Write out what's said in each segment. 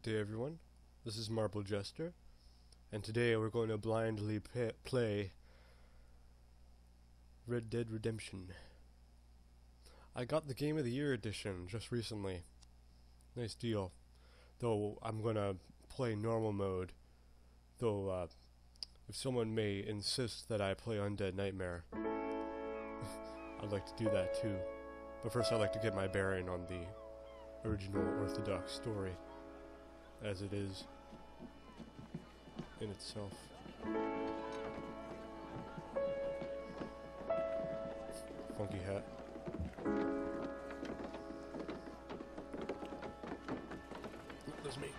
Good day, everyone. This is Marble Jester, and today we're going to blindly play Red Dead Redemption. I got the Game of the Year edition just recently. Nice deal. Though I'm gonna play normal mode. Though, if someone may insist that I play Undead Nightmare, I'd like to do that too. But first I'd like to get my bearing on the original Orthodox story, as it is in itself. Funky hat. That's me.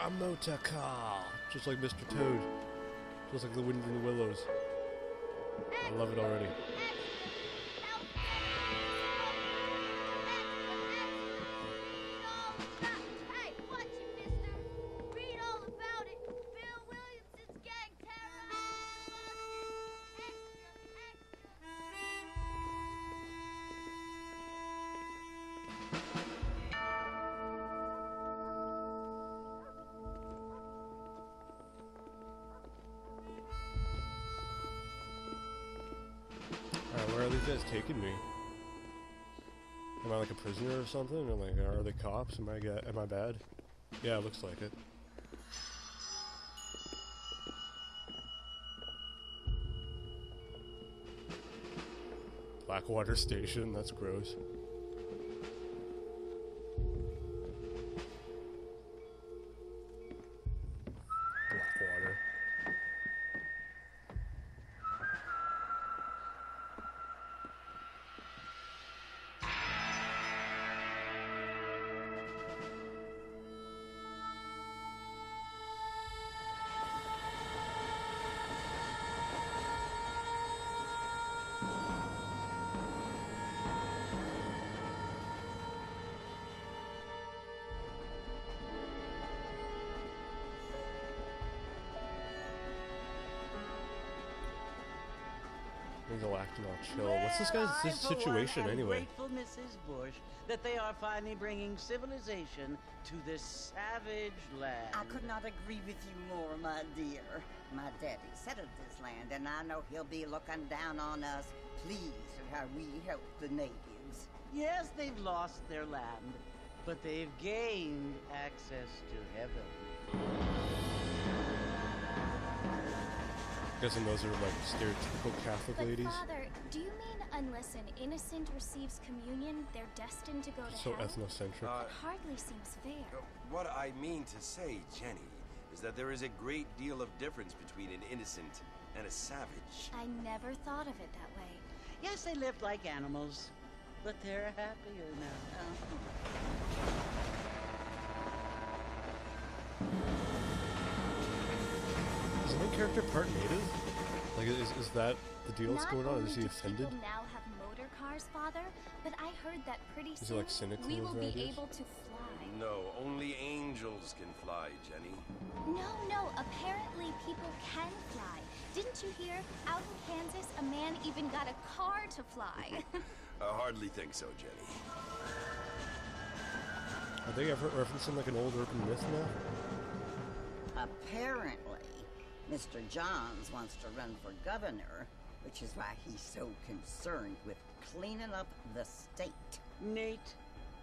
A motor car! Just like Mr. Toad. Just like the wind in the willows. I love it already. Where are these guys taking me? Am I like a prisoner or something? Or like, are they cops? Am I bad? Yeah, it looks like it. Blackwater Station, that's gross. Blackwater. He's all acting all chill. What's this guy's situation anyway? Grateful, Mrs. Bush, that they are finally bringing civilization to this savage land. I could not agree with you more, my dear. My daddy settled this land, and I know he'll be looking down on us, pleased at how we help the natives. Yes, they've lost their land, but they've gained access to heaven. Guessing those are like stereotypical Catholic ladies. Father, do you mean unless an innocent receives communion, they're destined to go to So hell? ethnocentric. That hardly seems fair. What I mean to say, Jenny, is that there is a great deal of difference between an innocent and a savage. I never thought of it that way. Yes, they lived like animals, but they're happier now. Is my character part native? Like, is that the deal that's going on? Is he Not only do offended? people now have motor cars, Father, but I heard that pretty Is he, soon like, cynical we with will their be ideas? able to fly. No, only angels can fly, Jenny. No, apparently people can fly. Didn't you hear? Out in Kansas, a man even got a car to fly. I hardly think so, Jenny. Are they ever referencing like an old urban myth now? Apparently, Mr. Johns wants to run for governor, which is why he's so concerned with cleaning up the state. Nate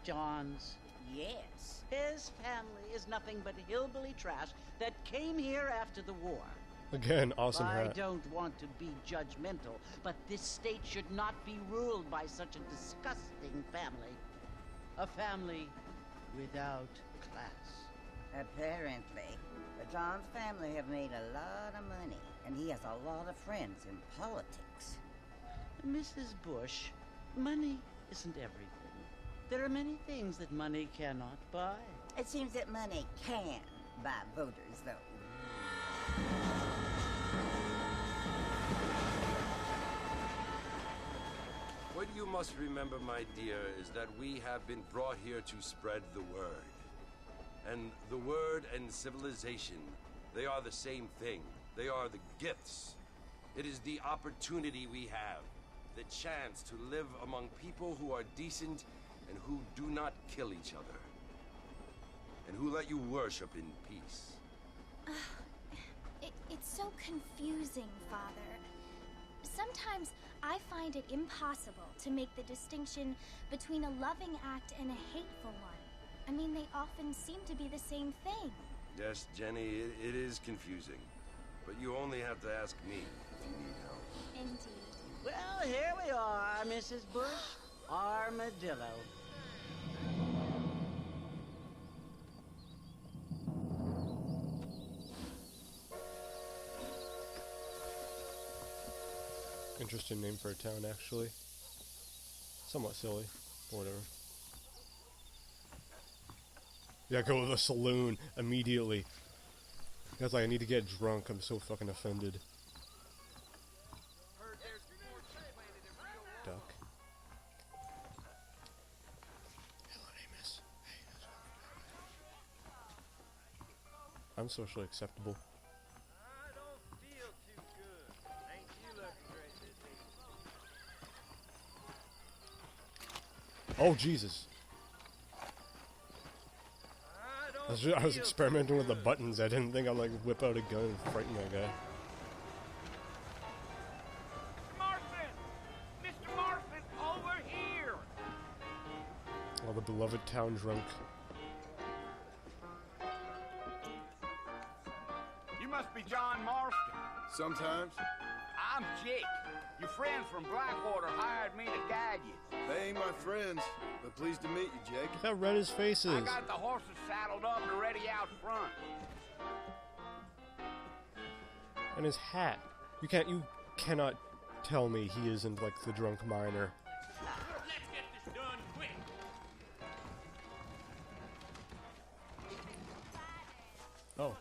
Johns. Yes. His family is nothing but hillbilly trash that came here after the war. Again, awesome I hat. don't want to be judgmental, but this state should not be ruled by such a disgusting family. A family without class. Apparently, the Johns family have made a lot of money, and he has a lot of friends in politics. Mrs. Bush, money isn't everything. There are many things that money cannot buy. It seems that money can buy voters, though. What you must remember, my dear, is that we have been brought here to spread the word. And the word and civilization, they are the same thing. They are the gifts. It is the opportunity we have, the chance to live among people who are decent and who do not kill each other, and who let you worship in peace. It's so confusing, Father. Sometimes I find it impossible to make the distinction between a loving act and a hateful one. I mean, they often seem to be the same thing. Yes, Jenny, it is confusing. But you only have to ask me if you need help. Indeed. Well, here we are, Mrs. Bush. Armadillo. Interesting name for a town, actually. Somewhat silly, but whatever. Yeah, go to the saloon immediately. Guys, like, I need to get drunk. I'm so fucking offended. Duck. Hello, Amos. Hey, I'm socially acceptable. Oh, Jesus. I was experimenting with the buttons. I didn't think I'd, like, whip out a gun and frighten that guy. Mr. Marston, over here! Oh, the beloved town drunk. You must be John Marston. Sometimes. I'm Jake. Your friends from Blackwater hired me to guide you. They ain't my friends, but pleased to meet you, Jake. Look how red his face is. I got the horses saddled up and ready out front. And his hat. You cannot tell me he isn't, like, the drunk miner. Let's get this done quick. Oh.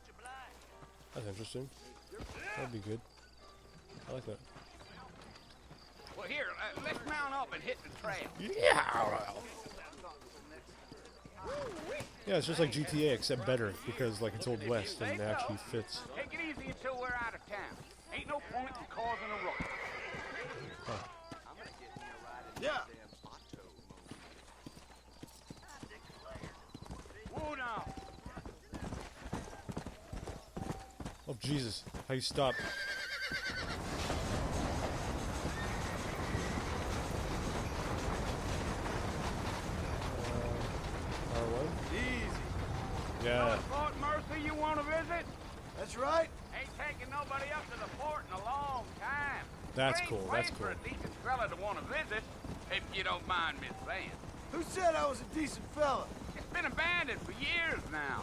That's interesting. That'd be good. I like that. Well, here, let's mount up and hit the trail. Yeah! Yeah, it's just like GTA, except better, because, like, it's Old West, and it actually fits. Take it easy until we're out of town. Ain't no point in causing a ruckus. Huh. Yeah. Whoa now. Oh, Jesus. How you stop? Easy. Yeah. Fort Mercy you want to visit? That's right. Ain't taking nobody up to the fort in a long time. That's Ain't cool, that's place for cool. a decent fella to want to visit, if you don't mind me saying. Who said I was a decent fella? It's been abandoned for years now.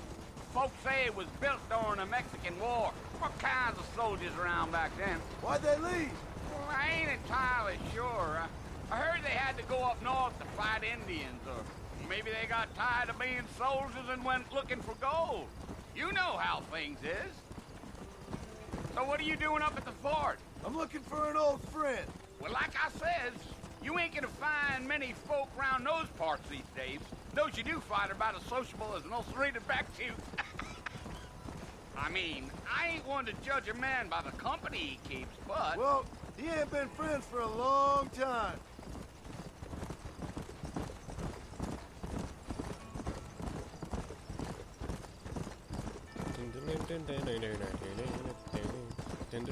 Folks say it was built during the Mexican War. What kinds of soldiers around back then? Why'd they leave? Well, I ain't entirely sure. I heard they had to go up north to fight Indians, or maybe they got tired of being soldiers and went looking for gold. You know how things is. So what are you doing up at the fort? I'm looking for an old friend. Well, like I says, you ain't gonna find many folk around those parts these days. Those you do find are about as sociable as an ulcerated back tooth. I mean, I ain't one to judge a man by the company he keeps, but... Well, he ain't been friends for a long time.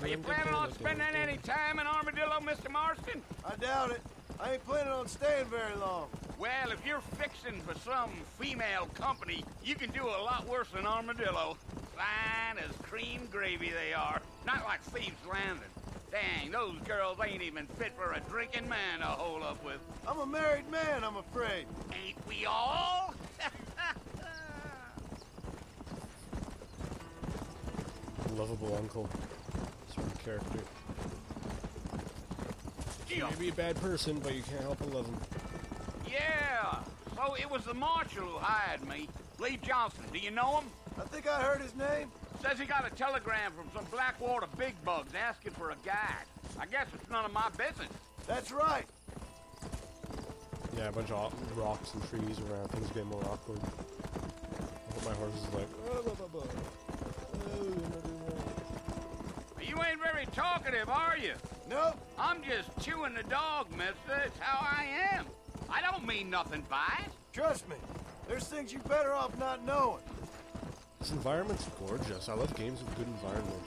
Are you planning on spending any time in Armadillo, Mr. Marston? I doubt it. I ain't planning on staying very long. Well, if you're fixing for some female company, you can do a lot worse than Armadillo. Fine as cream gravy they are. Not like Thieves' Landing. Dang, those girls ain't even fit for a drinking man to hole up with. I'm a married man, I'm afraid. Ain't we all? Lovable uncle. Sort of character. You may be a bad person, but you can't help but love him. Yeah. So it was the marshal who hired me. Lee Johnson. Do you know him? I think I heard his name. Says he got a telegram from some Blackwater big bugs asking for a guide. I guess it's none of my business. That's right. Yeah, a bunch of rocks and trees around. Things get more awkward. I hope my horse is like... You ain't very talkative, are you? Nope. I'm just chewing the dog, mister. It's how I am. I don't mean nothing by it. Trust me, there's things you're better off not knowing. This environment's gorgeous. I love games with good environment.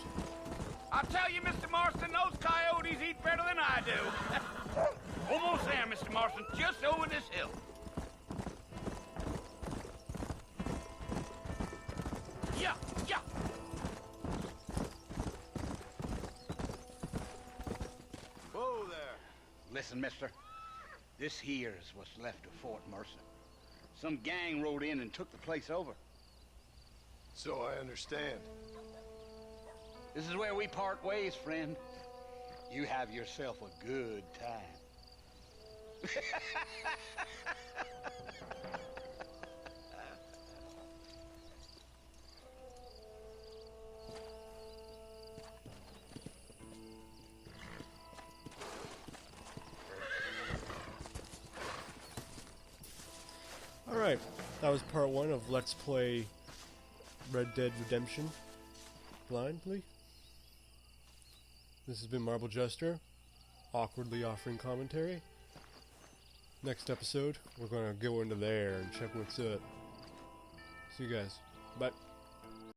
I'll tell you, Mr. Marston, those coyotes eat better than I do. Almost there, Mr. Marston, just over this hill. Yeah, yeah. Whoa there. Listen, mister. This here is what's left of Fort Mercer. Some gang rode in and took the place over. So I understand. This is where we part ways, friend. You have yourself a good time. Alright, that was part 1 of Let's Play Red Dead Redemption blindly. This has been Marble Jester, awkwardly offering commentary. Next episode, we're going to go into there and check what's up. See you guys. Bye.